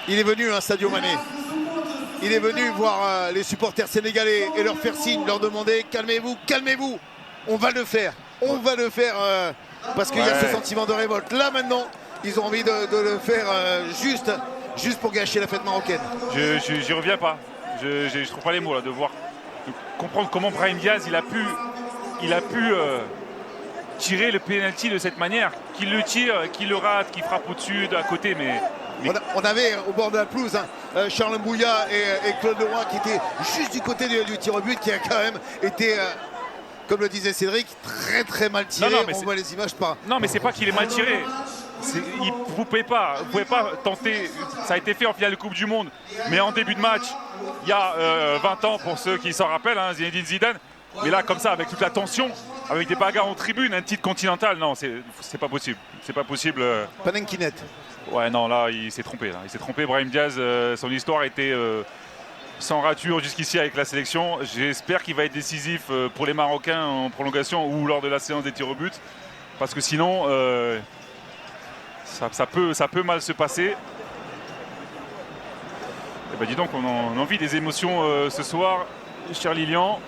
Il est venu, hein, Sadio Mané. Il est venu voir les supporters sénégalais et leur faire signe, leur demander calmez-vous, calmez-vous. On va le faire. On va le faire parce qu'il y a ce sentiment de révolte. Là maintenant, ils ont envie de le faire juste pour gâcher la fête marocaine. J'y reviens pas. Je trouve pas les mots là, de comprendre comment Brahim Diaz il a pu tirer le penalty de cette manière, qu'il le tire, qu'il le rate, qu'il frappe au-dessus, à côté, mais... On avait au bord de la pelouse Charles Mbouya et Claude Leroy qui étaient juste du côté du tir au but, qui a quand même été, comme le disait Cédric, très mal tiré. Non, on voit les images pas. Non, mais c'est pas qu'il est mal tiré. Vous pouvez pas tenter. Ça a été fait en finale de Coupe du Monde, mais en début de match, il y a 20 ans, pour ceux qui s'en rappellent, hein, Zinedine Zidane. Mais là, comme ça, avec toute la tension, avec des bagarres en tribune, un titre continental, non, c'est pas possible. C'est pas possible. Panenkinet. Ouais, non, là, il s'est trompé. Il s'est trompé. Brahim Diaz, son histoire a été sans rature jusqu'ici avec la sélection. J'espère qu'il va être décisif pour les Marocains en prolongation ou lors de la séance des tirs au but. Parce que sinon, ça peut mal se passer. Et ben dis donc, on a envie des émotions ce soir, cher Lilian.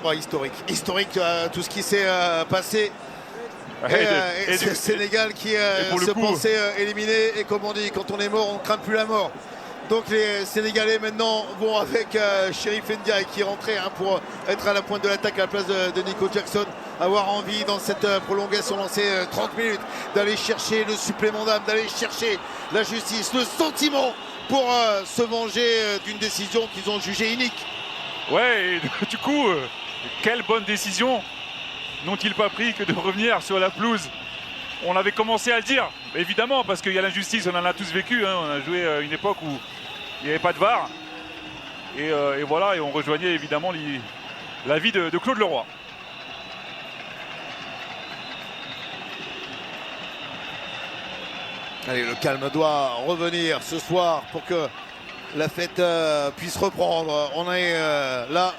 Ouais, historique, tout ce qui s'est passé. Et c'est le Sénégal qui se pensait éliminé. Et comme on dit, quand on est mort, on ne craint plus la mort. Donc les Sénégalais maintenant vont avec Chérif Ndiaye qui est rentré pour être à la pointe de l'attaque à la place de Nico Jackson. Avoir envie dans cette prolongation lancée 30 minutes d'aller chercher le supplément d'âme, d'aller chercher la justice, le sentiment pour se venger d'une décision qu'ils ont jugée inique. Ouais, et du coup, quelle bonne décision n'ont-ils pas pris que de revenir sur la pelouse? On avait commencé à le dire, évidemment, parce qu'il y a l'injustice, on en a tous vécu. Hein, on a joué à une époque où il n'y avait pas de VAR. Et voilà, et on rejoignait évidemment l'avis de Claude Leroy. Allez, le calme doit revenir ce soir pour que la fête puisse reprendre. On est là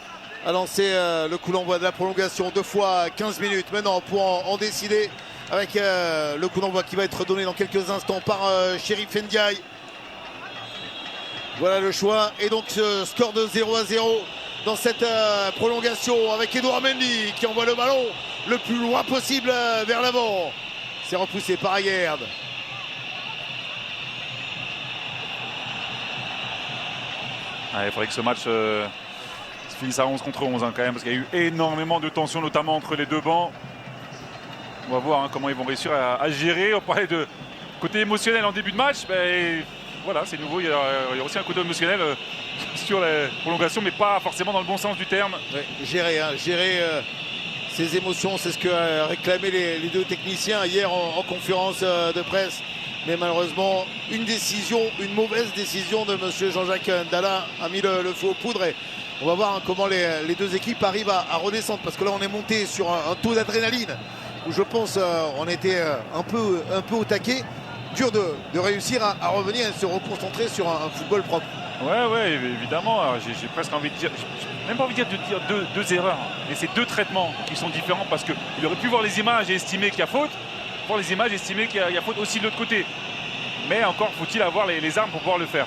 à lancer le coup d'envoi de la prolongation, 2 fois 15 minutes maintenant pour en décider, avec le coup d'envoi qui va être donné dans quelques instants par Chérif Ndiaye. Voilà le choix, et donc ce score de 0-0 dans cette prolongation, avec Edouard Mendy qui envoie le ballon le plus loin possible vers l'avant. C'est repoussé par Ayerd. Il faudrait que ce match se finisse à 11 contre 11 hein, quand même, parce qu'il y a eu énormément de tensions, notamment entre les deux bancs. On va voir comment ils vont réussir à gérer. On parlait de côté émotionnel en début de match. Voilà, c'est nouveau. Il y a aussi un côté émotionnel sur la prolongation, mais pas forcément dans le bon sens du terme. Ouais, gérer ses émotions, c'est ce que réclamaient les deux techniciens hier en conférence de presse. Mais malheureusement, une mauvaise décision de monsieur Jean-Jacques Ndala a mis le feu aux poudres. Et on va voir comment les deux équipes arrivent à redescendre, parce que là on est monté sur un taux d'adrénaline où je pense on était un peu au taquet. Dur de réussir à revenir et de se reconcentrer sur un football propre. Ouais, évidemment. J'ai presque envie de dire, j'ai même pas envie de dire deux erreurs. Et c'est deux traitements qui sont différents, parce qu'il aurait pu voir les images et estimer qu'il y a faute. Voir les images et estimer qu'il y a faute aussi de l'autre côté. Mais encore faut-il avoir les armes pour pouvoir le faire.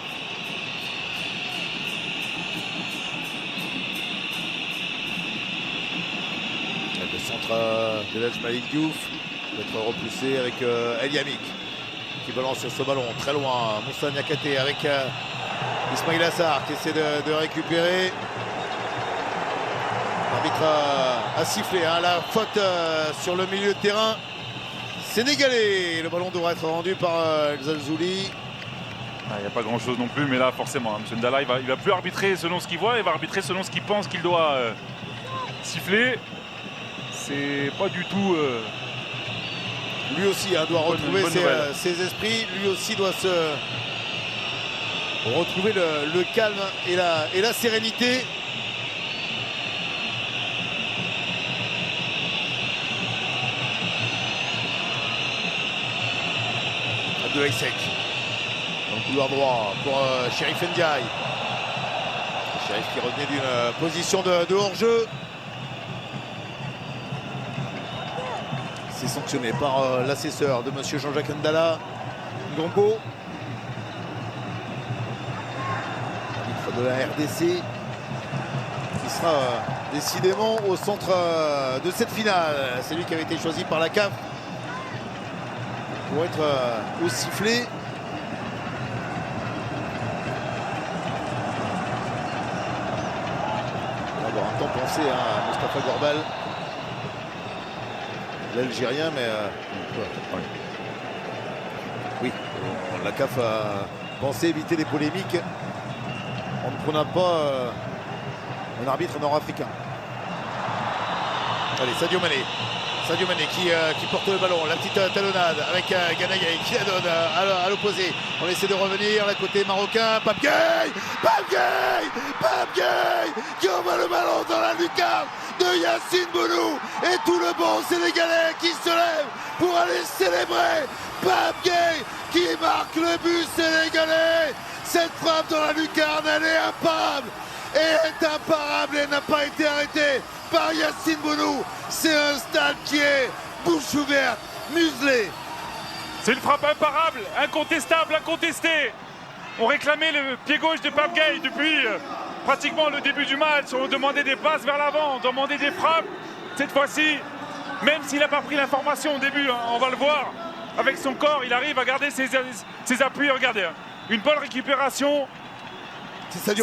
Le centre de l'El Malik Diouf peut être repoussé avec El Yamik qui balance ce ballon très loin. Moussa Niakate avec Ismail Assar qui essaie de récupérer. L'arbitre a sifflé la faute sur le milieu de terrain sénégalais. Le ballon devra être rendu par Xalzouli. Il n'y a pas grand chose non plus, mais là forcément M. Ndala il va plus arbitrer selon ce qu'il voit, il va arbitrer selon ce qu'il pense qu'il doit siffler. C'est pas du tout lui aussi doit retrouver ses esprits, lui aussi doit se retrouver le calme et la sérénité. Abdoulaye Seck dans le couloir droit pour Chérif Ndiaye. Chérif qui revenait d'une position de hors-jeu. C'est sanctionné par l'assesseur de monsieur Jean-Jacques Ndala, Ngombo. de la RDC, qui sera décidément au centre de cette finale. C'est lui qui avait été choisi par la CAF pour être au sifflet. On va avoir un temps pensé à Moustapha Gorbal, l'Algérien, mais oui, la CAF a pensé éviter les polémiques en ne prenant pas un arbitre nord-africain. Allez, Sadio Mané qui porte le ballon, la petite talonnade avec Ganagay qui la donne à l'opposé. On essaie de revenir, la côté marocain, Pape Gueye qui envoie le ballon dans la lucarne de Yacine Bounou, et tout le bon sénégalais qui se lève pour aller célébrer. Pape Gueye qui marque le but sénégalais. Cette frappe dans la lucarne, elle est imparable. Et n'a pas été arrêtée par Yacine Bounou. C'est un stade qui est bouche ouverte, muselé. C'est une frappe imparable, incontestable, incontestée. On réclamait le pied gauche de Pape Gueye depuis pratiquement le début du match. On demandait des passes vers l'avant, on demandait des frappes. Cette fois-ci, même s'il n'a pas pris l'information au début, on va le voir, avec son corps, il arrive à garder ses appuis. Regardez, une bonne récupération. C'est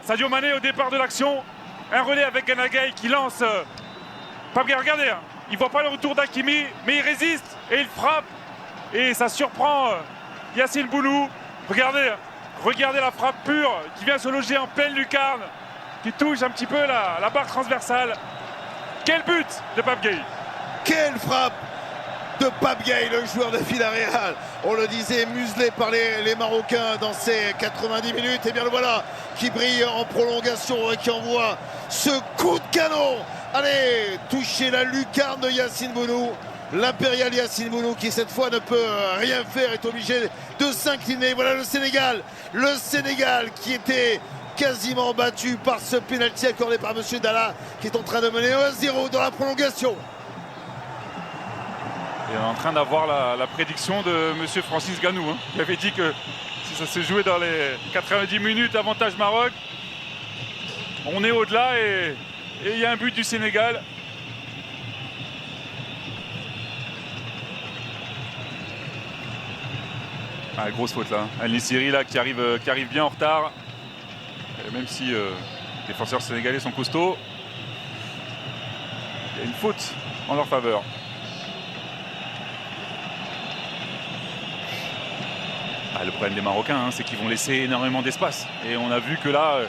Sadio Mané au départ de l'action. Un relais avec Ganagay qui lance Pape Gueye. Regardez, il ne voit pas le retour d'Hakimi, mais il résiste et il frappe. Et ça surprend Yacine Bounou. Regardez la frappe pure qui vient se loger en pleine lucarne, qui touche un petit peu la barre transversale. Quel but de Pape Gueye! Quelle frappe de Pape Gueye, le joueur de Villarreal. On le disait, muselé par les Marocains dans ces 90 minutes. Et bien le voilà qui brille en prolongation et qui envoie ce coup de canon. Allez, toucher la lucarne de Yacine Bounou. L'impérial Yacine Bounou qui cette fois ne peut rien faire, est obligé de s'incliner. Voilà le Sénégal qui était quasiment battu par ce pénalty accordé par M. Dalla, qui est en train de mener 1-0 dans la prolongation. Et on est en train d'avoir la prédiction de M. Francis Ganou, qui avait dit que si ça se jouait dans les 90 minutes, avantage Maroc, on est au-delà et il y a un but du Sénégal. Ah, grosse faute là. El-Nessiri là qui arrive bien en retard. Et même si les défenseurs sénégalais sont costauds, il y a une faute en leur faveur. Le problème des Marocains, c'est qu'ils vont laisser énormément d'espace. Et on a vu que là,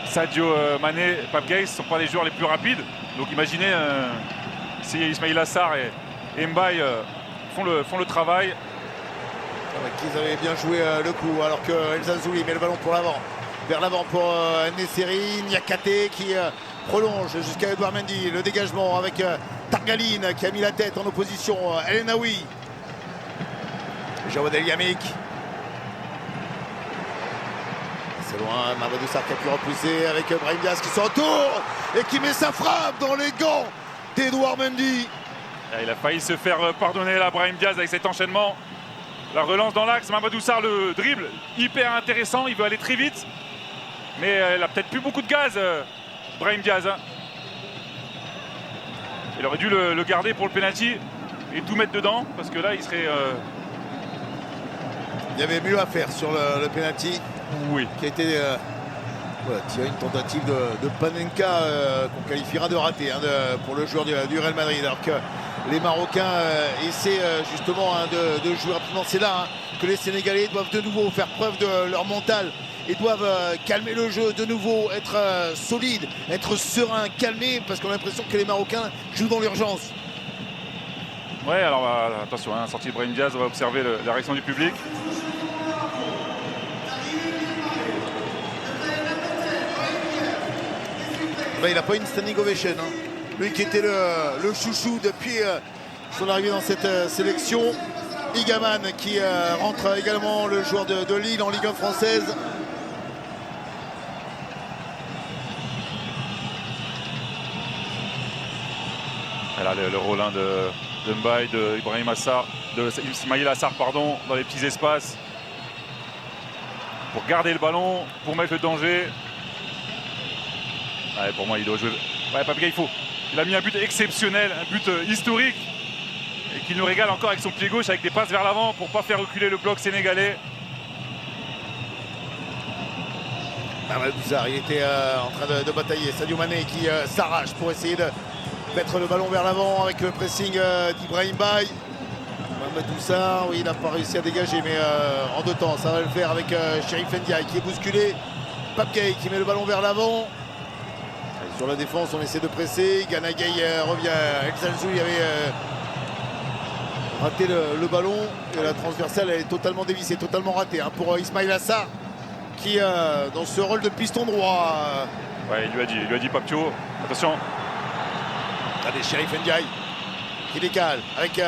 Sadio Mané, Pape Gueye, ce ne sont pas les joueurs les plus rapides. Donc imaginez si Ismaïla Sarr et Mbaye font le travail. Qu'ils avaient bien joué le coup, alors que El Zazouli met le ballon pour l'avant. Vers l'avant pour Nesseri, Niakate qui prolonge jusqu'à Edouard Mendy. Le dégagement avec Targaline qui a mis la tête en opposition. El Naoui. Jawad El Yamik. C'est loin, Mamadou Sarr qui a pu repousser avec Brahim Diaz qui s'entoure et qui met sa frappe dans les gants d'Edouard Mendy. Il a failli se faire pardonner là, Brahim Diaz, avec cet enchaînement. La relance dans l'axe, Mamadou Sarr, le dribble hyper intéressant, il veut aller très vite. Mais il a peut-être plus beaucoup de gaz, Brahim Diaz. Il aurait dû le garder pour le penalty et tout mettre dedans, parce que là il serait... Il y avait mieux à faire sur le penalty. Oui. Qui a été tiré, une tentative de Panenka qu'on qualifiera de raté pour le joueur du Real Madrid. Alors que les Marocains essaient justement de jouer rapidement. C'est là que les Sénégalais doivent de nouveau faire preuve de leur mental et doivent calmer le jeu de nouveau, être solides, être sereins, calmés, parce qu'on a l'impression que les Marocains jouent dans l'urgence. Ouais, alors attention, sortie de Brahim Diaz, on va observer la réaction du public. Il n'a pas une standing ovation. Lui qui était le chouchou depuis son arrivée dans cette sélection. Igaman qui rentre également, le joueur de Lille en Ligue 1 française. Là, le rôle de Mbaye, de Ibrahim Assar, de Ismaïla Sarr, pardon, dans les petits espaces. pour garder le ballon, pour mettre le danger. Ouais, pour moi, il doit jouer. Ouais, Pape Gueye, il a mis un but exceptionnel, un but historique. Et qu'il nous régale encore avec son pied gauche, avec des passes vers l'avant pour ne pas faire reculer le bloc sénégalais. Ahmed Bouzar, il était en train de batailler. Sadio Mané qui s'arrache pour essayer de mettre le ballon vers l'avant avec le pressing d'Ibrahim Baye. Ahmed Bouzar, oui, il n'a pas réussi à dégager, mais en 2 temps, ça va le faire avec Chérif Ndiaye qui est bousculé. Pape Gueye qui met le ballon vers l'avant. Sur la défense, on essaie de presser. Gana Gueye revient. El Zalzoui avait raté le ballon. Et la transversale, elle est totalement dévissée, totalement ratée hein, pour Ismaïla Assar qui, dans ce rôle de piston droit. Ouais, il lui a dit Papio, attention. Regardez, Chérif Ndiaye qui décale avec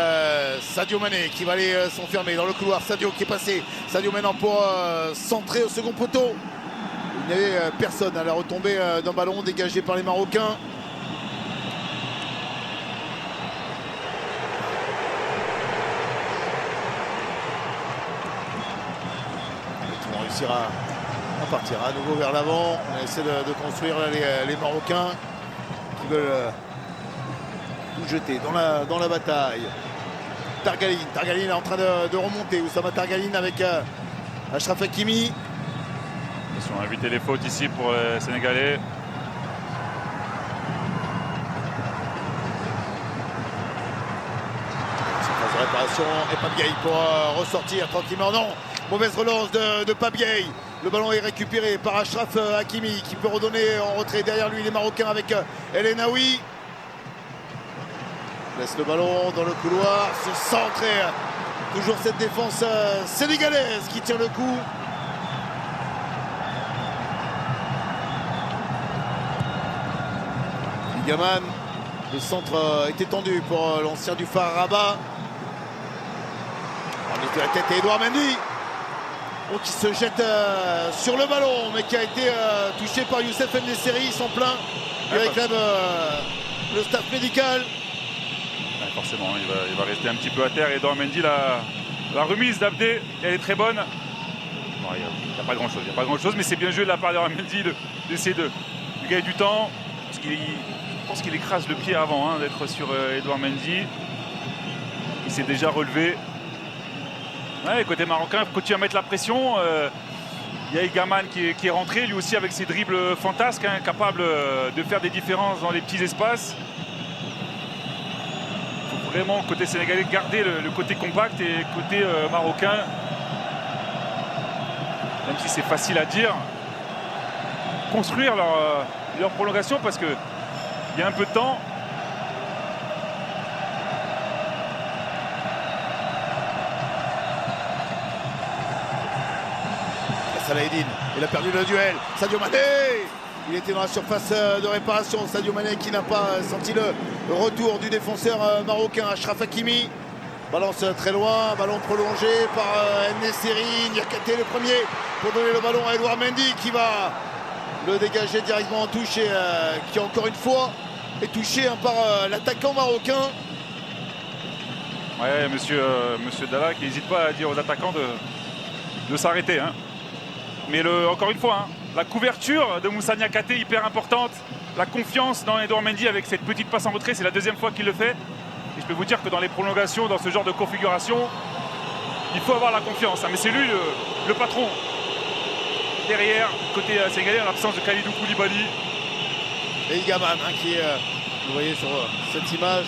Sadio Mané qui va aller s'enfermer dans le couloir. Sadio qui est passé. Sadio maintenant pour centrer au second poteau. Il n'y avait personne à la retombée d'un ballon dégagé par les Marocains. Ils vont réussir à partir à nouveau vers l'avant. On essaie de construire les Marocains qui veulent tout jeter dans la bataille. Targaline est en train de remonter. Oussama Targaline avec Achraf Hakimi. On va éviter les fautes ici pour les Sénégalais. Phase de réparation et Pape Gueye pour ressortir tranquillement. Non, mauvaise relance de Pape Gueye. Le ballon est récupéré par Achraf Hakimi qui peut redonner en retrait derrière lui les Marocains avec El Enaoui. Laisse le ballon dans le couloir, se centre et toujours cette défense sénégalaise qui tire le coup. Gaman, le centre est étendu pour l'ancien du Phare Rabat. On met de la tête à Edouard Mendy qui se jette sur le ballon mais qui a été touché par Youssef N'Nesyri. Ils sont pleins. Il réclame le staff médical. Ouais, forcément, il va rester un petit peu à terre. Edouard Mendy, la remise d'Abdé, elle est très bonne. Bon, il n'y a pas grand chose, mais c'est bien joué de la part d'Edouard Mendy d'essayer de gagner du temps. Parce je pense qu'il écrase le pied avant d'être sur Edouard Mendy. Il s'est déjà relevé. Ouais, côté marocain, continue à mettre la pression. Il y a Egaman qui est rentré, lui aussi avec ses dribbles fantasques, capable de faire des différences dans les petits espaces. Il faut vraiment, côté sénégalais, garder le côté compact et côté marocain, même si c'est facile à dire, construire leur prolongation parce que il y a un peu de temps. Salah Eddine, il a perdu le duel. Sadio Mané, il était dans la surface de réparation. Sadio Mané qui n'a pas senti le retour du défenseur marocain Achraf Hakimi. Balance très loin, ballon prolongé par N'Nesyri. Niakhaté le premier pour donner le ballon à Edouard Mendy qui va le dégager directement en touche et qui encore une fois est touché par l'attaquant marocain. Ouais, monsieur Dalla qui n'hésite pas à dire aux attaquants de s'arrêter. Mais encore une fois, la couverture de Moussa Niakhaté hyper importante. La confiance dans Edouard Mendy avec cette petite passe en retrait, c'est la 2e fois qu'il le fait. Et je peux vous dire que dans les prolongations, dans ce genre de configuration, il faut avoir la confiance. Mais c'est lui le patron. Derrière, côté sénégalais, en l'absence de Kalidou Koulibaly. Et Igaman qui est, vous voyez sur cette image,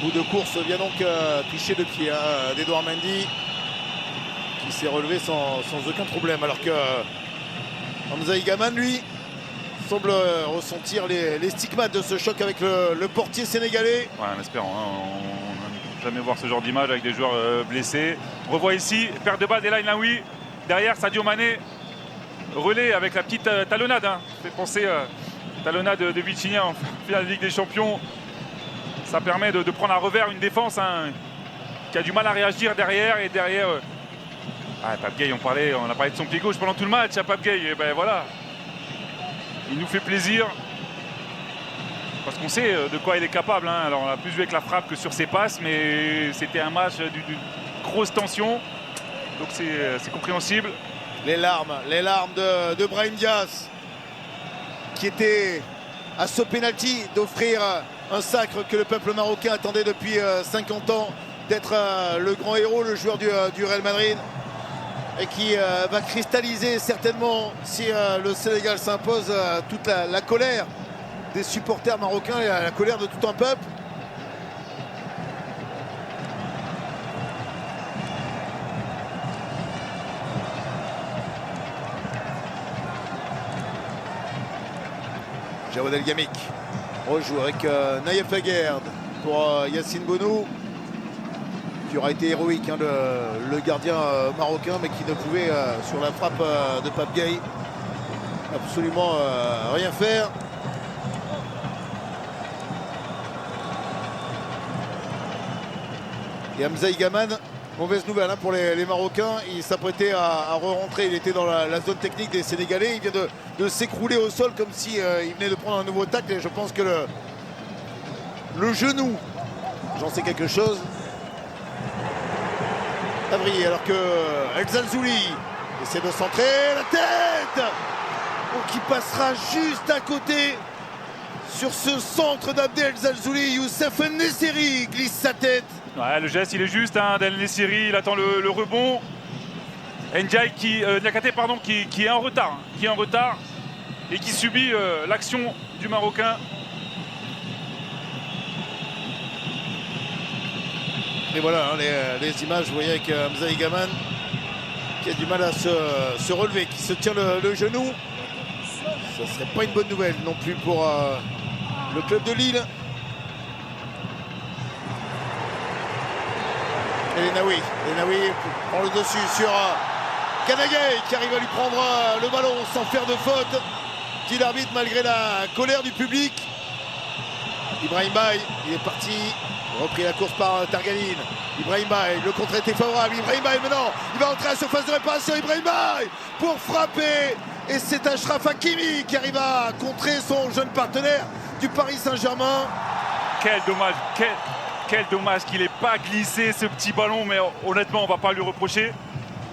bout de course vient donc toucher le pied d'Edouard Mendy qui s'est relevé sans aucun problème alors que Hamza Igaman lui semble ressentir les stigmates de ce choc avec le portier sénégalais. Ouais, en espérant, on n'a jamais voir ce genre d'image avec des joueurs blessés. On revoit ici, perte de balle d'El Enaoui. Derrière Sadio Mané, relais avec la petite talonnade. Ça fait penser talonnade de Vitinha en finale de Ligue des Champions. Ça permet de prendre à revers une défense qui a du mal à réagir derrière. Et derrière, Pape Gueye, on a parlé de son pied gauche pendant tout le match à Pape Gueye. Et ben voilà, il nous fait plaisir. Parce qu'on sait de quoi il est capable. Alors on a plus joué avec la frappe que sur ses passes. Mais c'était un match d'une grosse tension. Donc c'est compréhensible. Les larmes de Brahim Diaz, qui était à ce pénalty d'offrir un sacre que le peuple marocain attendait depuis 50 ans, d'être le grand héros, le joueur du Real Madrid, et qui va cristalliser certainement, si le Sénégal s'impose, toute la colère des supporters marocains et la colère de tout un peuple. Jawad El Gamik rejoue avec Naïef Aguerd pour Yacine Bounou, qui aura été héroïque, hein, le gardien marocain, mais qui ne pouvait, sur la frappe de Pape Gueye, absolument rien faire. Et Hamza Igaman, mauvaise nouvelle, hein, pour les Marocains, il s'apprêtait à re-rentrer, il était dans la zone technique des Sénégalais, il vient de s'écrouler au sol comme si il venait de prendre un nouveau tacle, et je pense que le genou, j'en sais quelque chose. Avri, alors que El Zalzouli essaie de centrer, la tête, qui passera juste à côté. Sur ce centre d'Abdel Zalzouli, Youssef Nesseri glisse sa tête. Ouais, le geste il est juste, hein, d'El Nesseri, il attend le rebond. Ndiaye Niakhaté, pardon, qui est en retard, et qui subit l'action du Marocain. Et voilà, hein, les images, vous voyez, avec Hamza Igaman qui a du mal à se relever, qui se tient le genou. Ça ne serait pas une bonne nouvelle non plus pour le club de Lille. Et Lenaoui prend le dessus sur Kanagay, qui arrive à lui prendre le ballon sans faire de faute. Dit l'arbitre malgré la colère du public. Ibrahim Baye, il est parti, repris la course par Targaline. Ibrahim Baye, le contre était favorable. Ibrahim Baye maintenant, il va entrer à la surface de réparation. Ibrahim Baye pour frapper. Et c'est Achraf Hakimi qui arrive à contrer son jeune partenaire du Paris Saint-Germain. Quel dommage, quel dommage qu'il n'ait pas glissé ce petit ballon, mais honnêtement on va pas lui reprocher.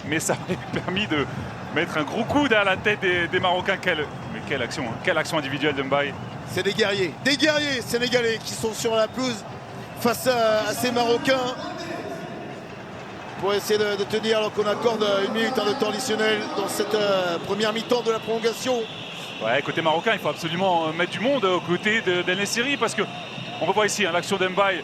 Mais ça m'a permis de mettre un gros coup à la tête des Marocains. Mais quelle action individuelle de Mbaye. C'est des guerriers sénégalais qui sont sur la pelouse face à ces Marocains pour essayer de tenir, alors qu'on accorde 1 minute de temps additionnel dans cette première mi-temps de la prolongation. Ouais, côté marocain, il faut absolument mettre du monde aux côtés d'El Nesseri, parce que on revoit ici, hein, l'action d'Mbaye,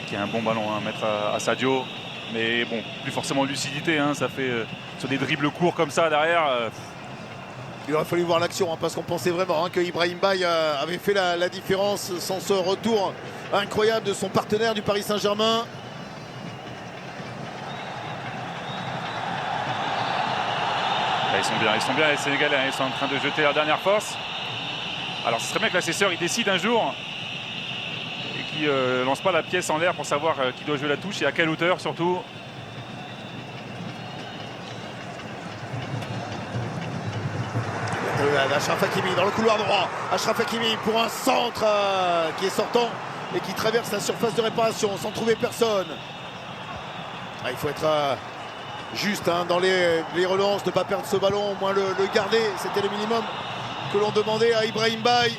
qui a un bon ballon, hein, à mettre à Sadio, mais bon, plus forcément de lucidité, hein, ça fait sur des dribbles courts comme ça derrière. Il aurait fallu voir l'action, hein, parce qu'on pensait vraiment, hein, que Ibrahim Baye avait fait la différence sans ce retour incroyable de son partenaire du Paris Saint-Germain. Ils sont bien les Sénégalais, hein, ils sont en train de jeter leur dernière force. Alors ce serait bien que l'assesseur il décide un jour et qu'il lance pas la pièce en l'air pour savoir qui doit jouer la touche et à quelle hauteur surtout. Achraf Hakimi dans le couloir droit. Achraf Hakimi pour un centre qui est sortant et qui traverse la surface de réparation sans trouver personne. Il faut être juste, hein, dans les relances, ne pas perdre ce ballon, au moins le garder. C'était le minimum que l'on demandait à Ibrahim Baye.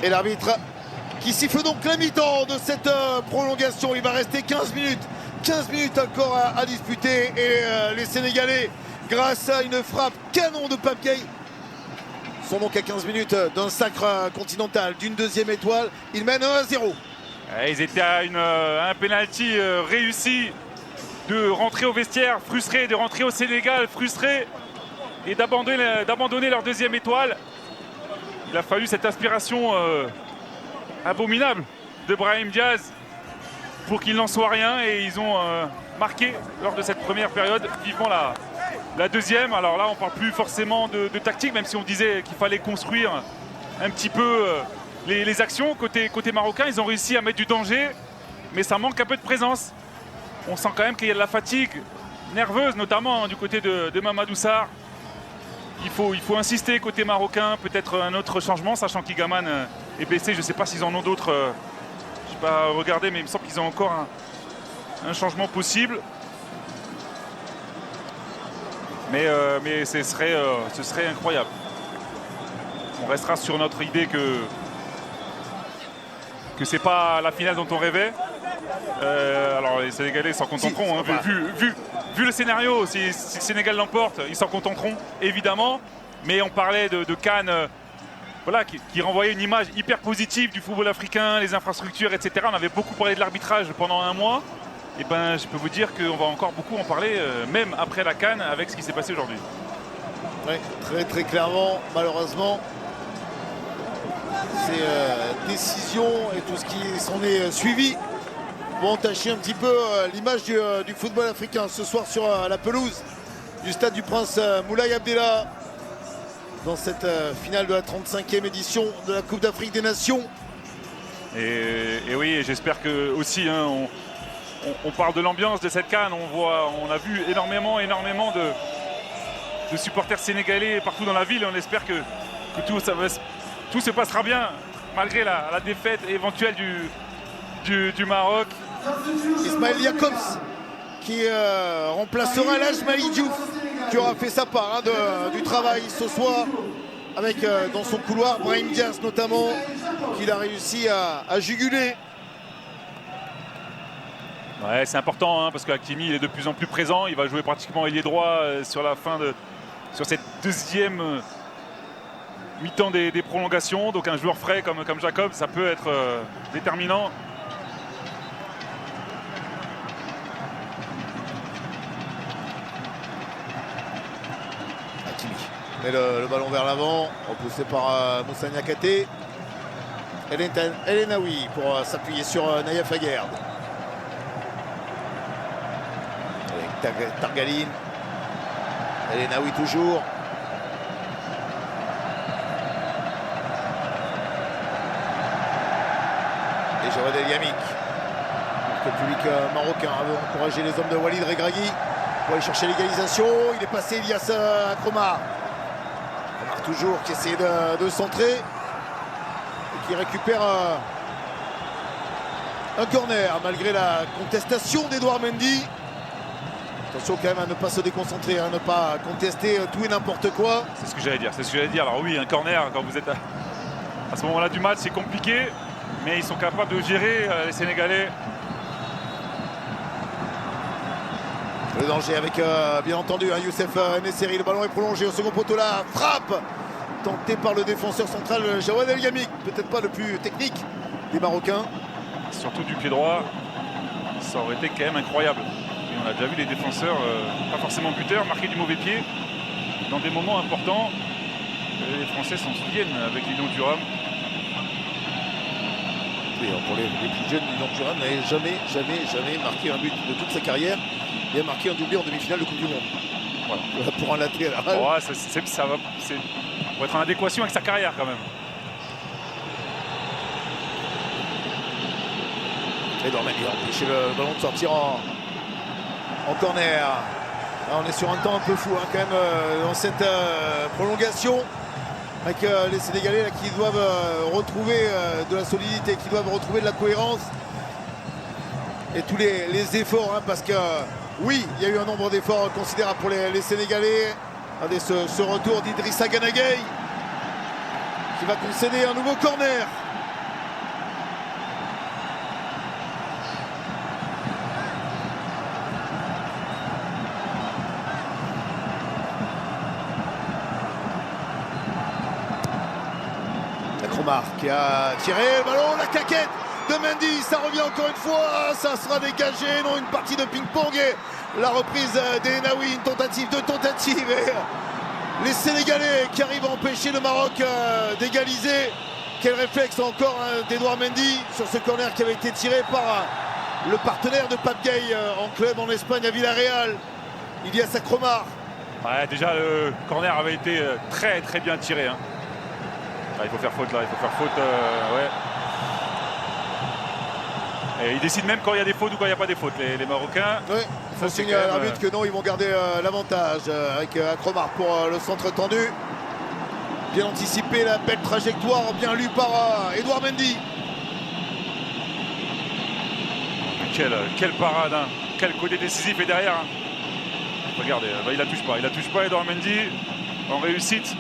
Et l'arbitre qui siffle donc la mi-temps de cette prolongation. Il va rester 15 minutes encore à disputer. Et les Sénégalais, grâce à une frappe canon de Pape Gueye, sont donc à 15 minutes d'un sacre continental, d'une deuxième étoile. Ils mènent 1-0. Ils étaient à un penalty réussi, de rentrer au vestiaire frustré, de rentrer au Sénégal frustré et d'abandonner leur deuxième étoile. Il a fallu cette aspiration abominable de Brahim Diaz pour qu'il n'en soit rien, et ils ont marqué lors de cette première période. Vivement la deuxième. Alors là on ne parle plus forcément de tactique, même si on disait qu'il fallait construire un petit peu les actions. Côté marocain, ils ont réussi à mettre du danger, mais ça manque un peu de présence. On sent quand même qu'il y a de la fatigue nerveuse, notamment, hein, du côté de Mamadou Sarr. Il faut insister côté marocain, peut-être un autre changement, sachant qu'Igaman est blessé. Je ne sais pas s'ils en ont d'autres. pas regardé, mais il me semble qu'ils ont encore un changement possible. Mais ce serait incroyable. On restera sur notre idée que c'est pas la finale dont on rêvait. Alors les Sénégalais s'en contenteront. Hein, vu le scénario, si le Sénégal l'emporte, ils s'en contenteront évidemment. Mais on parlait de Cannes, voilà, qui renvoyait une image hyper positive du football africain, les infrastructures, etc. On avait beaucoup parlé de l'arbitrage pendant un mois. Et ben, je peux vous dire qu'on va encore beaucoup en parler, même après la Cannes, avec ce qui s'est passé aujourd'hui. Oui, très très clairement, malheureusement, ces décisions et tout ce qui s'en est suivi vont entacher un petit peu l'image du football africain ce soir sur la pelouse du stade du Prince Moulay Abdellah dans cette finale de la 35e édition de la Coupe d'Afrique des Nations. Et oui, j'espère que aussi, hein, on parle de l'ambiance de cette CAN. On a vu énormément de supporters sénégalais partout dans la ville. On espère que tout se passera bien malgré la défaite éventuelle du Maroc. Ismaël Jacobs qui remplacera Lajmali Diouf, qui aura fait sa part du travail ce soir avec dans son couloir Brahim Diaz notamment, qu'il a réussi à juguler. Ouais, c'est important, hein, parce qu'Hakimi il est de plus en plus présent. Il va jouer pratiquement ailier droit sur cette deuxième mi-temps des prolongations. Donc un joueur frais comme Jacob, ça peut être déterminant. Hakimi met le ballon vers l'avant, repoussé par Moussa Niakhaté. El Enaoui pour s'appuyer sur Naïef Aguerd. Targaline, El Enaoui toujours. Et Jawad El Yamik. Le public marocain veut encourager les hommes de Walid Regragui pour aller chercher l'égalisation. Il est passé Elias Akromar. Akromar toujours qui essaie de centrer et qui récupère un corner malgré la contestation d'Edouard Mendy. Attention quand même à ne pas se déconcentrer, à ne pas contester tout et n'importe quoi. C'est ce que j'allais dire. Alors oui, un corner, quand vous êtes à ce moment-là du match, c'est compliqué. Mais ils sont capables de gérer, les Sénégalais. Le danger avec, bien entendu, Youssef Nesseri. Le ballon est prolongé au second poteau là. Frappe tentée par le défenseur central Jawad El Yamik. Peut-être pas le plus technique des Marocains. Surtout du pied droit. Ça aurait été quand même incroyable. Et on a déjà vu les défenseurs, pas forcément buteurs, marquer du mauvais pied dans des moments importants. Et les Français s'en souviennent avec Lilian Thuram. Pour les plus jeunes, Lilian Thuram n'avait jamais marqué un but de toute sa carrière. Il a marqué un doublé en demi-finale de Coupe du Monde. Voilà. Pour un latéral. Ouais, ça va pour être en adéquation avec sa carrière quand même. Edouard Mendy a empêché le ballon de sortir en corner. Là, on est sur un temps un peu fou quand même dans cette prolongation. Avec les Sénégalais là, qui doivent retrouver de la solidité, qui doivent retrouver de la cohérence. Et tous les efforts, parce que oui, il y a eu un nombre d'efforts considérables pour les Sénégalais. Regardez ce retour d'Idrissa Gana Gueye qui va concéder un nouveau corner. Akromar qui a tiré le ballon, la claquette de Mendy, ça revient encore une fois, ça sera dégagé, non, une partie de ping-pong et la reprise d'El Enaoui, une tentative et les Sénégalais qui arrivent à empêcher le Maroc d'égaliser. Quel réflexe encore d'Edouard Mendy sur ce corner qui avait été tiré par le partenaire de Pape Gueye en club en Espagne à Villarreal, Ilias Akromar. Ouais, déjà le corner avait été très très bien tiré. Hein. Ah, il faut faire faute là, ouais. Et ils décident même quand il y a des fautes ou quand il n'y a pas des fautes, les Marocains. Oui, il faut signer à l'arbitre que non, ils vont garder l'avantage avec Akromar pour le centre tendu. Bien anticipé, la belle trajectoire, bien lu par Edouard Mendy. Quelle parade, hein. Quel côté décisif est derrière. Hein. Regardez, il la touche pas, Edouard Mendy en réussite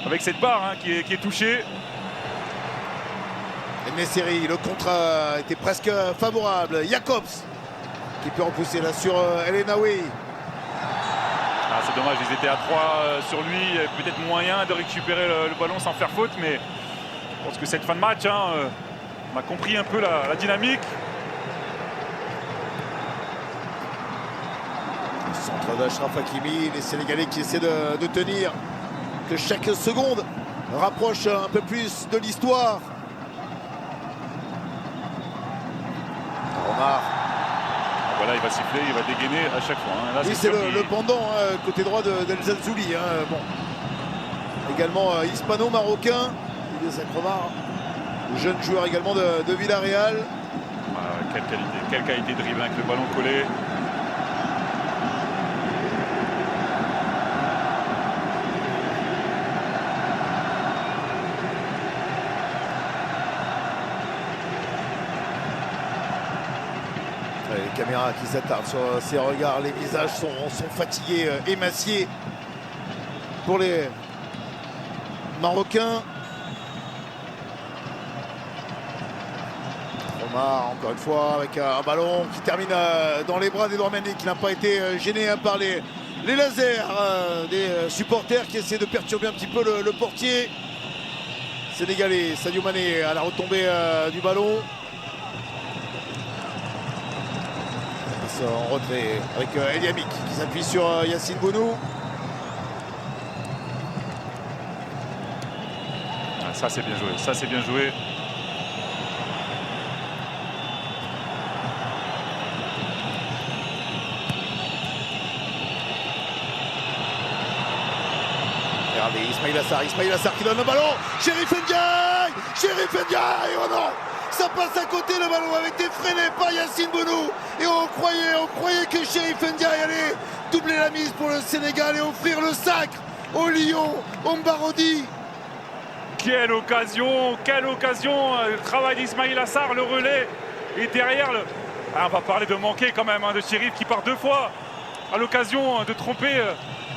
avec cette barre hein, qui est touchée. Nesseri, le contrat était presque favorable. Jacobs qui peut repousser là sur El Enaoui. Ah, c'est dommage, ils étaient à 3 sur lui. Il y avait peut-être moyen de récupérer le ballon sans faire faute, mais je pense que cette fin de match, hein, on a compris un peu la dynamique. Centre d'Achraf Hakimi, les Sénégalais qui essaient de tenir, que chaque seconde rapproche un peu plus de l'histoire. Omar. Voilà, il va siffler, il va dégainer à chaque fois. Hein. Là, oui, c'est le pendant, hein, côté droit d'El Zelzouli. Hein. Bon. Également hispano-marocain, Ilyes Akromar, jeune joueur également de Villarreal. Ah, quelle qualité de dribble avec le ballon collé. Les caméras qui s'attardent sur ces regards, les visages sont fatigués, émaciés pour les Marocains. Omar, encore une fois, avec un ballon qui termine dans les bras d'Edouard Mendy, qui n'a pas été gêné par les lasers des supporters qui essaient de perturber un petit peu le portier sénégalais. Sadio Mané à la retombée du ballon. En retrait avec El Yamik qui s'appuie sur Yacine Bounou. Ah, ça c'est bien joué, ça c'est bien joué. Regardez Ismaïla Sarr qui donne le ballon. Chérif Ndiaye, oh non! Ça passe à côté, le ballon avait été freiné par Yacine Bounou. Et on croyait que Chérif Ndiaye allait doubler la mise pour le Sénégal et offrir le sacre au Lion, au Mbarodi. Quelle occasion, le travail d'Ismaïla Sarr, le relais. Et derrière, on va parler de manquer quand même, hein, de Chérif qui part 2 fois à l'occasion de tromper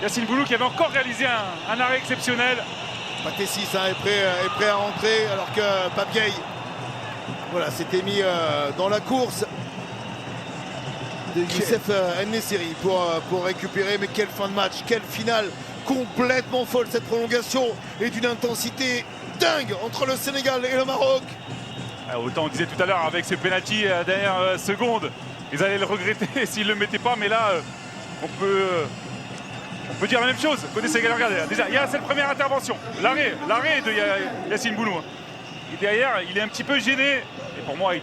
Yacine Bounou qui avait encore réalisé un arrêt exceptionnel. Pathé 6 hein, est prêt à rentrer alors que Pape Gueye s'était mis dans la course de Youssef Nesseri pour récupérer. Mais quelle fin de match, quelle finale complètement folle. Cette prolongation est d'une intensité dingue entre le Sénégal et le Maroc. Autant on disait tout à l'heure avec ce penalty à la dernière seconde, ils allaient le regretter s'ils ne le mettaient pas, mais là on peut dire la même chose côté Sénégal. Regardez, déjà il y a cette première intervention, l'arrêt de Yacine Bounou. Et derrière, il est un petit peu gêné. Et pour moi, il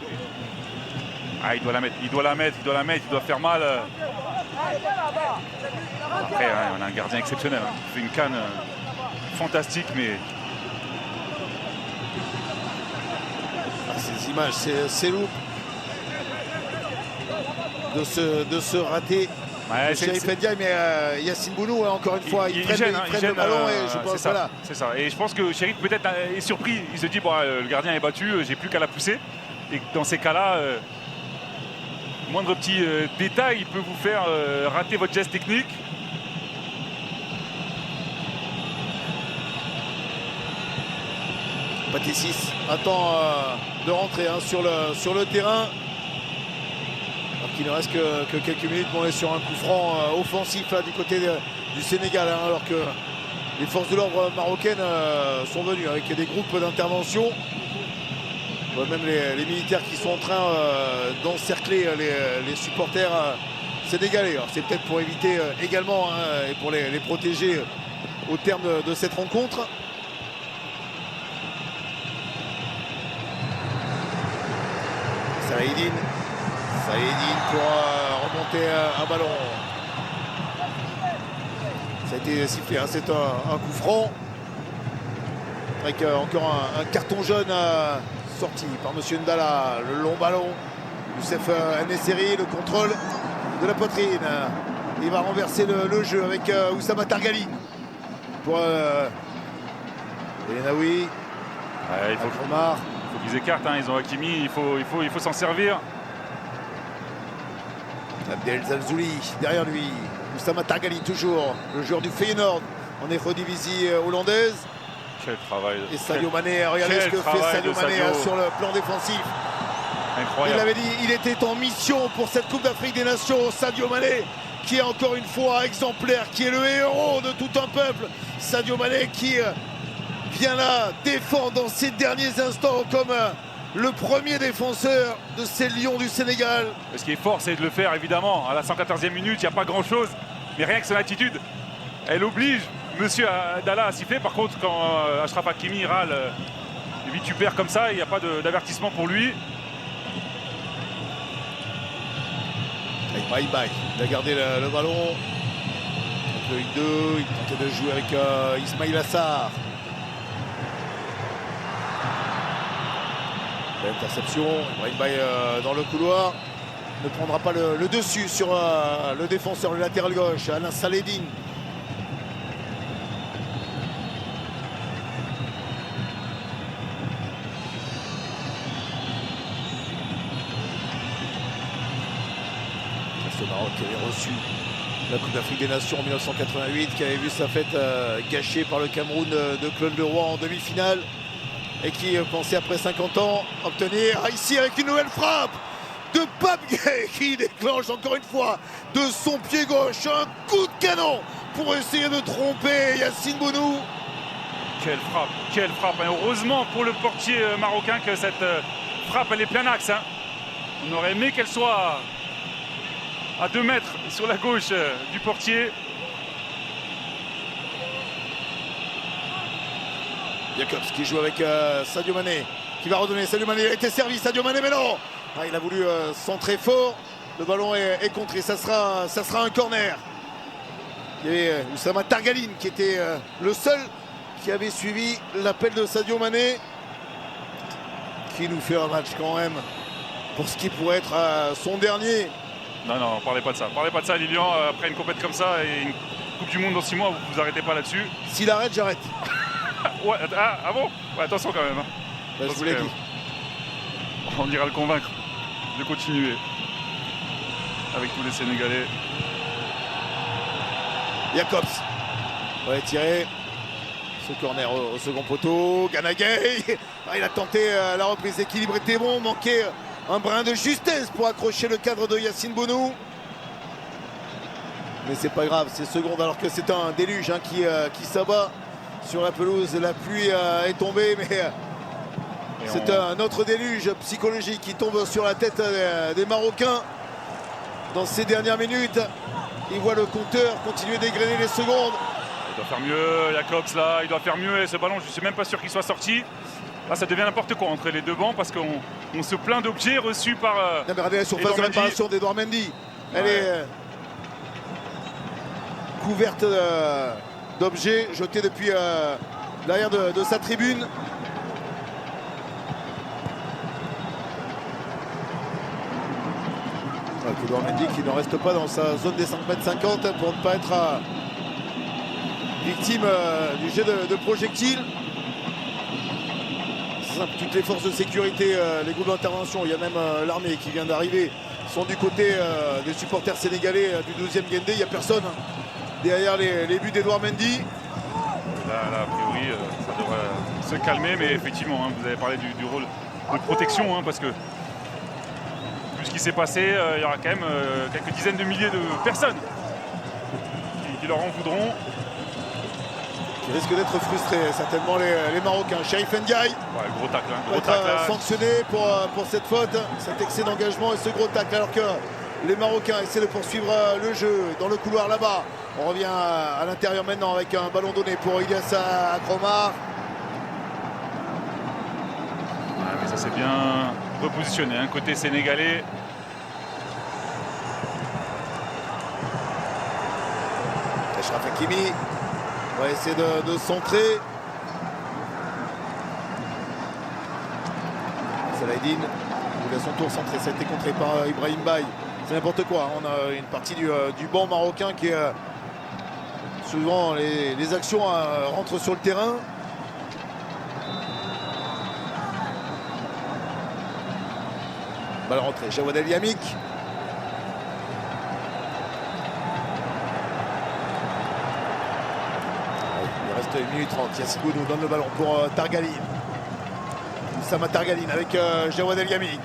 doit la mettre, il doit faire mal. Après, on a un gardien exceptionnel. Hein. Il fait une canne fantastique, mais... Ces images, ces loupes de ce raté. Ouais, Chérif Ndiaye, mais Yacine Bounou, encore une fois, il prenne le ballon et je pense voilà. C'est ça. Et je pense que Chérif peut-être est surpris. Il se dit bon, le gardien est battu, j'ai plus qu'à la pousser. Et dans ces cas-là, moindre petit détail, il peut vous faire rater votre geste technique. Pathé 6 attend de rentrer hein, sur le terrain. Il ne reste que quelques minutes, on est sur un coup franc offensif là, du côté du Sénégal, hein, alors que les forces de l'ordre marocaines sont venues avec des groupes d'intervention. Même les militaires qui sont en train d'encercler les supporters sénégalais. C'est peut-être pour éviter également hein, et pour les protéger au terme de cette rencontre. Saïdine pour remonter un ballon. Ça a été sifflé, hein, c'est un coup franc. Avec encore un carton jaune sorti par M. Ndala. Le long ballon. Youssef Nesseri, le contrôle de la poitrine. Il va renverser le jeu avec Oussama Targali. Pour El Enaoui. Il faut qu'ils écartent, hein, ils ont Hakimi, il faut s'en servir. Abdel Zalzouli derrière lui. Oussama Targali toujours, le joueur du Feyenoord en Eredivisie hollandaise. Quel travail. Et Sadio Mané, regardez ce que fait Sadio Mané sur le plan défensif. Incroyable. Il avait dit il était en mission pour cette Coupe d'Afrique des Nations. Sadio Mané qui est encore une fois exemplaire, qui est le héros de tout un peuple. Sadio Mané qui vient là défendre dans ces derniers instants comme le premier défenseur de ces Lions du Sénégal. Ce qui est fort, c'est de le faire évidemment. À la 114e minute, il n'y a pas grand-chose. Mais rien que son attitude, elle oblige Monsieur Dalla à siffler. Par contre, quand Achraf Hakimi râle vitupère comme ça, il n'y a pas d'avertissement pour lui. Bye bye. Il a gardé le ballon. Le 1-2, il tentait de jouer avec Ismail Assar. L'interception, Ibrahim Baye dans le couloir. Ne prendra pas le dessus sur le défenseur, le latéral gauche, Alain Saledine. Ce Maroc qui avait reçu la Coupe d'Afrique des Nations en 1988, qui avait vu sa fête gâchée par le Cameroun de Claude Leroy en demi-finale et qui pensait après 50 ans obtenir ici avec une nouvelle frappe de Pape Gueye qui déclenche encore une fois de son pied gauche un coup de canon pour essayer de tromper Yacine Bounou. Quelle frappe. Et heureusement pour le portier marocain que cette frappe elle est plein axe. Hein. On aurait aimé qu'elle soit à 2 mètres sur la gauche du portier. Jacobs qui joue avec Sadio Mané, qui va redonner. Sadio Mané, il a été servi, Sadio Mané, mais non, il a voulu centrer fort. Le ballon est contré, ça sera un corner. Il y avait Oussama Targaline qui était le seul qui avait suivi l'appel de Sadio Mané, qui nous fait un match quand même pour ce qui pourrait être son dernier. Non, parlez pas de ça. Parlez pas de ça, Lilian. Après une compète comme ça et une Coupe du Monde dans 6 mois, vous vous arrêtez pas là-dessus. S'il arrête, j'arrête. Ouais, ah bon ouais, attention quand même. Hein. Je vous l'ai dit. On ira le convaincre de continuer avec tous les Sénégalais. Jacobs va tirer ce corner au second poteau. Gana Gueye, il a tenté la reprise, l'équilibre était bon, manquait un brin de justesse pour accrocher le cadre de Yacine Bounou. Mais c'est pas grave, c'est seconde alors que c'est un déluge qui s'abat sur la pelouse. La pluie est tombée, mais c'est un autre déluge psychologique qui tombe sur la tête des Marocains dans ces dernières minutes. Ils voient le compteur continuer d'égrener les secondes. Il doit faire mieux, Jacobs là, il doit faire mieux. Et ce ballon, je ne suis même pas sûr qu'il soit sorti. Là, ça devient n'importe quoi entre les deux bancs parce qu'on se plaint d'objets reçus par. Non, mais regardez la surface de réparation d'Edouard Mendy. Elle est couverte d'objets jetés depuis l'arrière de sa tribune. Edouard Mendy qui ne reste pas dans sa zone des 5,50 m pour ne pas être victime du jet de projectiles. Toutes les forces de sécurité, les groupes d'intervention, il y a même l'armée qui vient d'arriver, sont du côté des supporters sénégalais du 12e Guendé. Il n'y a personne derrière les buts d'Edouard Mendy. Là, a priori, ça devrait se calmer, mais effectivement, vous avez parlé du rôle de protection, parce que vu ce qui s'est passé, il y aura quand même quelques dizaines de milliers de personnes qui leur en voudront. Qui risquent d'être frustrés, certainement les Marocains. Chérif Ndiaye, gros tacle, gros tacle sanctionné pour cette faute, cet excès d'engagement et ce gros tacle, alors que les Marocains essaient de poursuivre le jeu dans le couloir là-bas. On revient à l'intérieur maintenant avec un ballon donné pour Ilyas Akromar. Mais ça s'est bien repositionné, côté sénégalais. Achraf Hakimi va essayer de centrer. Saladine voulait à son tour centrer, ça a été contré par Ibrahim Baye. C'est n'importe quoi, on a une partie du banc marocain qui est souvent les actions rentrent sur le terrain. Balle rentrée, Jawad El Yamik. 1 minute 30. Yassine Bounou donne le ballon pour Targaline. Sama Targaline avec Jawad El Yamik.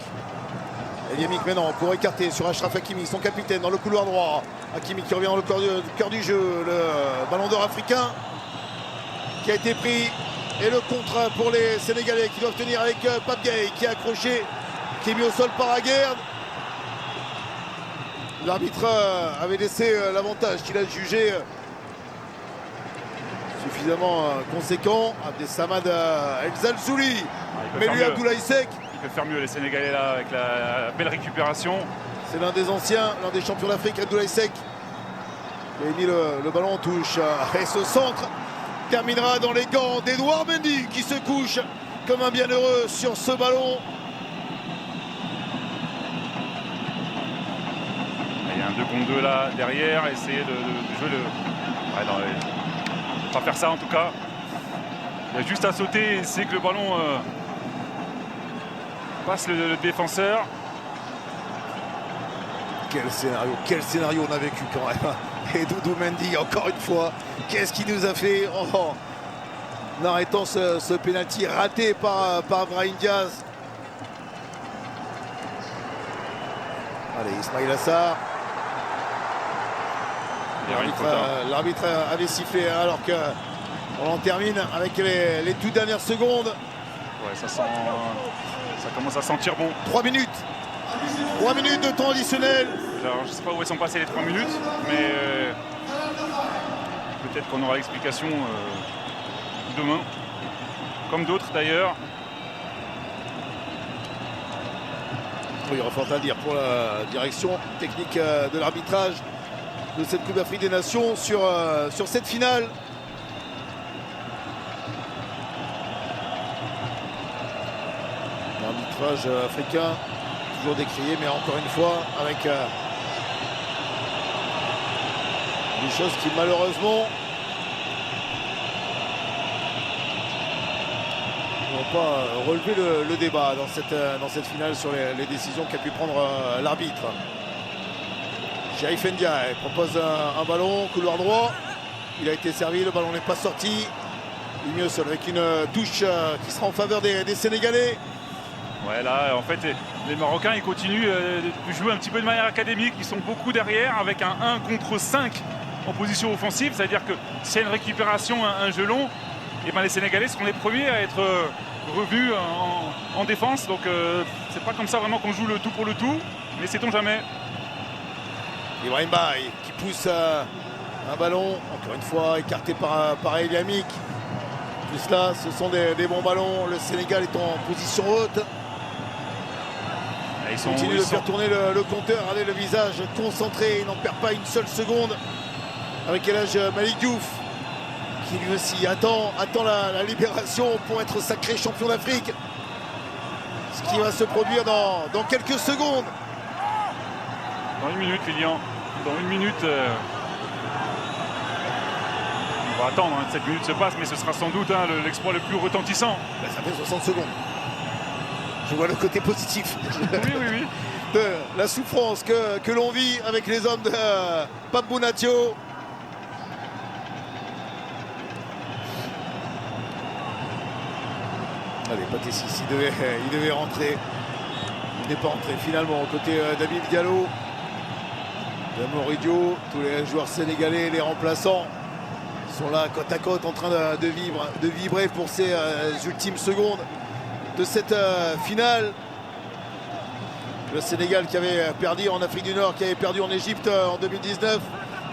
El Yamik maintenant pour écarter sur Achraf Hakimi, son capitaine dans le couloir droit. Hakimi qui revient dans le cœur du jeu. Le ballon d'or africain qui a été pris. Et le contre pour les Sénégalais qui doivent tenir avec Pape Gueye qui est accroché, qui est mis au sol par Aguerd. L'arbitre avait laissé l'avantage qu'il a jugé suffisamment conséquent. Abdessamad El Zalzouli, mais lui Abdoulaye Seck. Il peut faire mieux les Sénégalais là avec la belle récupération. C'est l'un des anciens, l'un des champions d'Afrique, Abdoulaye Seck, qui a mis le ballon en touche. Et ce centre terminera dans les gants d'Edouard Mendy qui se couche comme un bienheureux sur ce ballon. Il y a un 2 contre 2 là derrière, essayer de jouer le... Ouais, non, pas faire ça en tout cas. Il y a juste à sauter et essayer que le ballon passe le défenseur. Quel scénario on a vécu quand même. Et Doudou Mendy, encore une fois, qu'est-ce qu'il nous a fait en arrêtant ce pénalty raté par Brahim Diaz. Allez, Ismaïla Sarr. L'arbitre avait sifflé alors qu'on en termine avec les toutes dernières secondes. Ouais, ça commence à sentir bon. 3 minutes. 3 minutes de temps additionnel. Alors, je ne sais pas où sont passées les 3 minutes, mais peut-être qu'on aura l'explication demain. Comme d'autres d'ailleurs. Il y aura fort à dire pour la direction technique de l'arbitrage de cette Coupe d'Afrique des Nations sur cette finale. L'arbitrage africain toujours décrié, mais encore une fois avec des choses qui malheureusement ne vont pas relever le débat dans cette finale sur les décisions qu'a pu prendre l'arbitre. Chérif Ndiaye propose un ballon, couloir droit. Il a été servi, le ballon n'est pas sorti. Il mieux seul avec une touche qui sera en faveur des Sénégalais. Ouais, là, en fait, les Marocains, ils continuent de jouer un petit peu de manière académique. Ils sont beaucoup derrière avec un 1 contre 5 en position offensive. C'est-à-dire que s'il y a une récupération, un jeu long, et ben les Sénégalais seront les premiers à être revenus en défense. Donc, c'est pas comme ça vraiment qu'on joue le tout pour le tout. Mais sait-on jamais. Ibrahim Baye qui pousse un ballon, encore une fois écarté par El Yamik. Tout cela, ce sont des bons ballons. Le Sénégal est en position haute. Il continue de faire tourner le compteur. Regardez le visage concentré. Il n'en perd pas une seule seconde. Avec El Hadj Malick Diouf qui lui aussi attend la libération pour être sacré champion d'Afrique. Ce qui va se produire dans quelques secondes. Dans 1 minute, Lilian. Dans 1 minute. On va attendre que cette minute se passe, mais ce sera sans doute l'exploit le plus retentissant. Ben, ça fait 60 secondes. Je vois le côté positif. Oui. De la souffrance que l'on vit avec les hommes de Pape Bounatio. Allez, Patessis, il devait rentrer. Il n'est pas rentré finalement. Côté David Diallo, Moridio, tous les joueurs sénégalais, les remplaçants sont là côte à côte en train de vibrer pour ces ultimes secondes de cette finale. Le Sénégal qui avait perdu en Afrique du Nord, qui avait perdu en Égypte en 2019.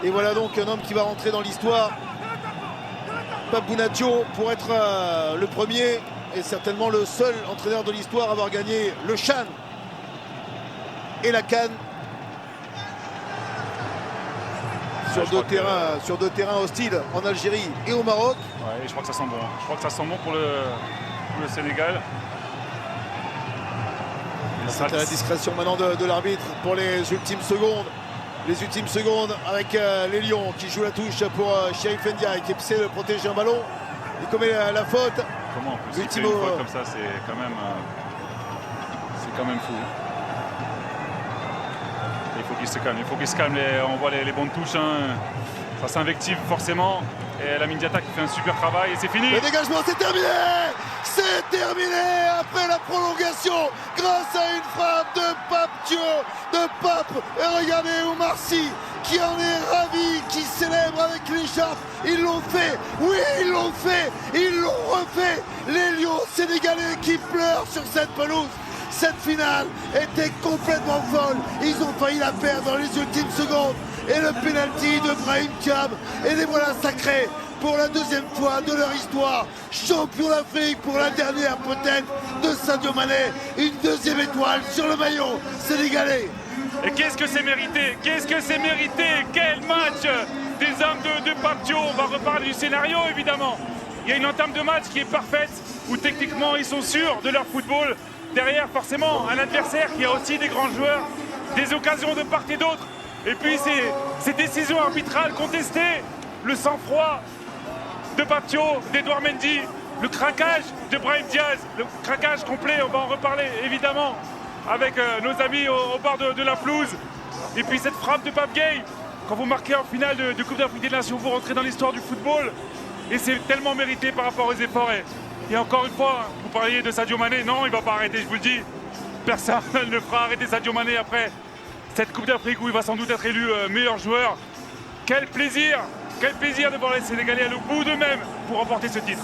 Et voilà donc un homme qui va rentrer dans l'histoire. Pape Bounatio pour être le premier et certainement le seul entraîneur de l'histoire à avoir gagné le CHAN et la CAN. Sur deux terrains hostiles en Algérie et au Maroc. Ouais, et je crois que ça sent bon. Je crois que ça sent bon pour le Sénégal. C'est à la discrétion maintenant de l'arbitre pour les ultimes secondes. Les ultimes secondes avec les Lions qui jouent la touche pour Chérif Ndiaye qui essaie de protéger un ballon. Il commet la faute. Comment on peut siffler une faute comme ça, c'est quand même fou. Il faut qu'il se calme. On voit les bonnes touches. Ça s'invective forcément. Et Lamine Diatta qui fait un super travail et c'est fini. Le dégagement, c'est terminé. C'est terminé après la prolongation grâce à une frappe de Pape. Et regardez Oumar Sy qui en est ravi, qui célèbre avec l'écharpe. Ils l'ont fait, oui ils l'ont fait, ils l'ont refait. Les Lions sénégalais qui pleurent sur cette pelouse. Cette finale était complètement folle. Ils ont failli la perdre dans les ultimes secondes. Et le pénalty de Brahim Thiam. Et les voilà sacrés pour la deuxième fois de leur histoire. Champion d'Afrique pour la dernière peut-être de Sadio Mané. Une deuxième étoile sur le maillot sénégalais. Et qu'est-ce que c'est mérité? Qu'est-ce que c'est mérité? Quel match des hommes de Pape Thiaw. On va reparler du scénario évidemment. Il y a une entame de match qui est parfaite, où techniquement ils sont sûrs de leur football. Derrière forcément un adversaire qui a aussi des grands joueurs, des occasions de part et d'autre. Et puis ces décisions arbitrales contestées, le sang-froid de Pape Thiaw, d'Edouard Mendy, le craquage de Brahim Diaz, le craquage complet, on va en reparler évidemment avec nos amis au bord de la pelouse. Et puis cette frappe de Pape Gueye, quand vous marquez en finale de Coupe d'Afrique des Nations, vous rentrez dans l'histoire du football. Et c'est tellement mérité par rapport aux efforts. Et encore une fois, vous parliez de Sadio Mané, non, il ne va pas arrêter, je vous le dis. Personne ne fera arrêter Sadio Mané après cette Coupe d'Afrique où il va sans doute être élu meilleur joueur. Quel plaisir de voir les Sénégalais aller au bout d'eux-mêmes pour remporter ce titre.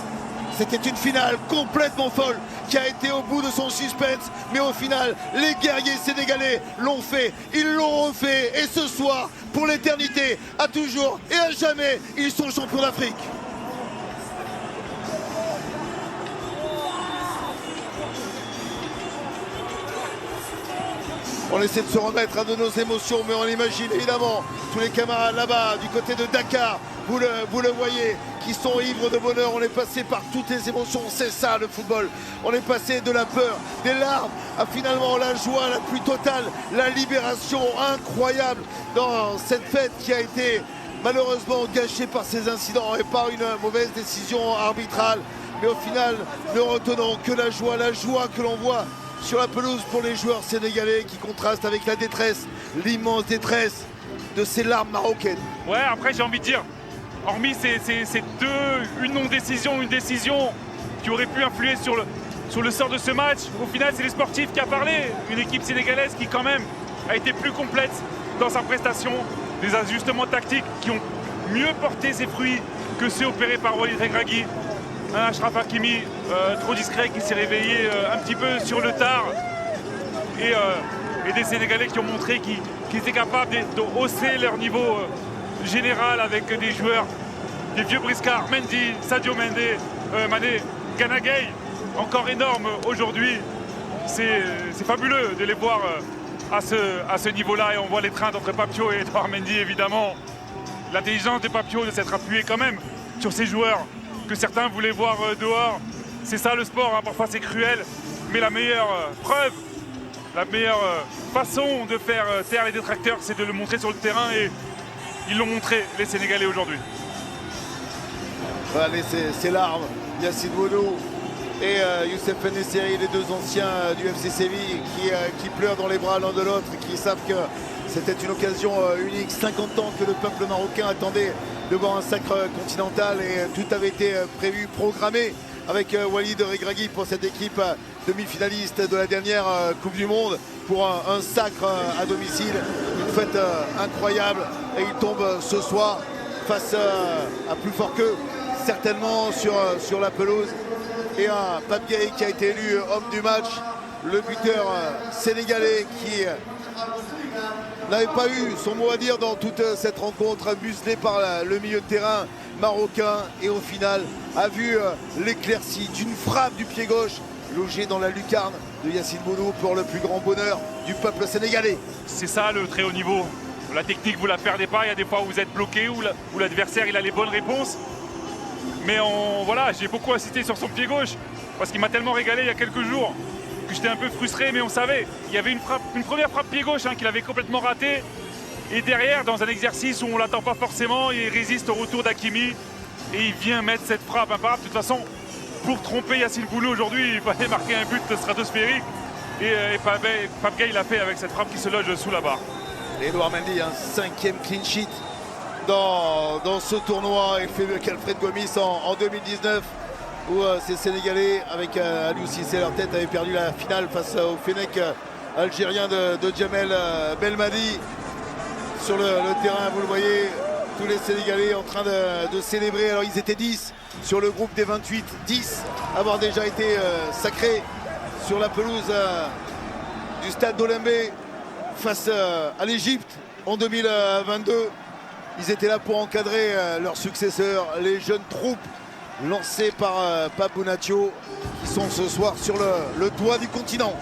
C'était une finale complètement folle qui a été au bout de son suspense. Mais au final, les guerriers sénégalais l'ont fait, ils l'ont refait. Et ce soir, pour l'éternité, à toujours et à jamais, ils sont champions d'Afrique. On essaie de se remettre de nos émotions, mais on imagine évidemment tous les camarades là-bas, du côté de Dakar, vous le voyez, qui sont ivres de bonheur. On est passé par toutes les émotions, c'est ça le football. On est passé de la peur, des larmes, à finalement la joie la plus totale, la libération incroyable dans cette fête qui a été malheureusement gâchée par ces incidents et par une mauvaise décision arbitrale. Mais au final, ne retenons que la joie que l'on voit sur la pelouse pour les joueurs sénégalais qui contrastent avec la détresse, l'immense détresse de ces larmes marocaines. Ouais, après j'ai envie de dire, hormis une non-décision, une décision qui aurait pu influer sur le sort de ce match, au final c'est les sportifs qui a parlé. Une équipe sénégalaise qui quand même a été plus complète dans sa prestation, des ajustements tactiques qui ont mieux porté ses fruits que ceux opérés par Walid Regragui. Un Achraf Hakimi trop discret qui s'est réveillé un petit peu sur le tard et des Sénégalais qui ont montré qu'ils étaient capables de hausser leur niveau général avec des joueurs, des vieux briscards, Mendy, Sadio Mané, Gana Gueye, encore énorme aujourd'hui. C'est fabuleux de les voir à ce niveau-là et on voit l'étreinte entre Pape Thiaw et Edouard Mendy évidemment. L'intelligence de Pape Thiaw de s'être appuyé quand même sur ces joueurs que certains voulaient voir dehors. C'est ça le sport, hein. Parfois c'est cruel, mais la meilleure preuve, la meilleure façon de faire taire les détracteurs, c'est de le montrer sur le terrain et ils l'ont montré, les Sénégalais aujourd'hui. Allez, ces larmes, Yacine Bounou et Youssef Nesseri, les deux anciens du FC Séville qui pleurent dans les bras l'un de l'autre, qui savent que c'était une occasion unique, 50 ans que le peuple marocain attendait de voir un sacre continental et tout avait été prévu, programmé avec Walid Regragui pour cette équipe demi-finaliste de la dernière Coupe du Monde pour un sacre à domicile, une fête incroyable et il tombe ce soir face à plus fort qu'eux, certainement sur la pelouse et un Pape Gueye qui a été élu homme du match, le buteur sénégalais qui n'avait pas eu son mot à dire dans toute cette rencontre, muselé par le milieu de terrain marocain et au final a vu l'éclaircie d'une frappe du pied gauche logée dans la lucarne de Yacine Bounou pour le plus grand bonheur du peuple sénégalais. C'est ça le très haut niveau. La technique vous la perdez pas, il y a des fois où vous êtes bloqué, où l'adversaire il a les bonnes réponses. Mais voilà, j'ai beaucoup insisté sur son pied gauche parce qu'il m'a tellement régalé il y a quelques jours que j'étais un peu frustré, mais on savait. Il y avait une première frappe pied gauche qu'il avait complètement ratée. Et derrière, dans un exercice où on ne l'attend pas forcément, il résiste au retour d'Hakimi et il vient mettre cette frappe imparable. De toute façon, pour tromper Yacine Bounou aujourd'hui, il fallait marquer un but stratosphérique. Et Pape Gueye l'a fait avec cette frappe qui se loge sous la barre. Edouard Mendy, un 5e clean sheet dans ce tournoi et fait mieux qu'Alfred Gomis en 2019 où ces Sénégalais avec Aliou Cissé à leur tête avaient perdu la finale face au Fennec algérien de Djamel Belmadi. Sur le terrain, vous le voyez, tous les Sénégalais en train de célébrer. Alors ils étaient 10 sur le groupe des 28, 10 avoir déjà été sacrés sur la pelouse du stade d'Olembe face à l'Égypte en 2022. Ils étaient là pour encadrer leurs successeurs, les jeunes troupes lancées par Pape Bounatio qui sont ce soir sur le toit du continent.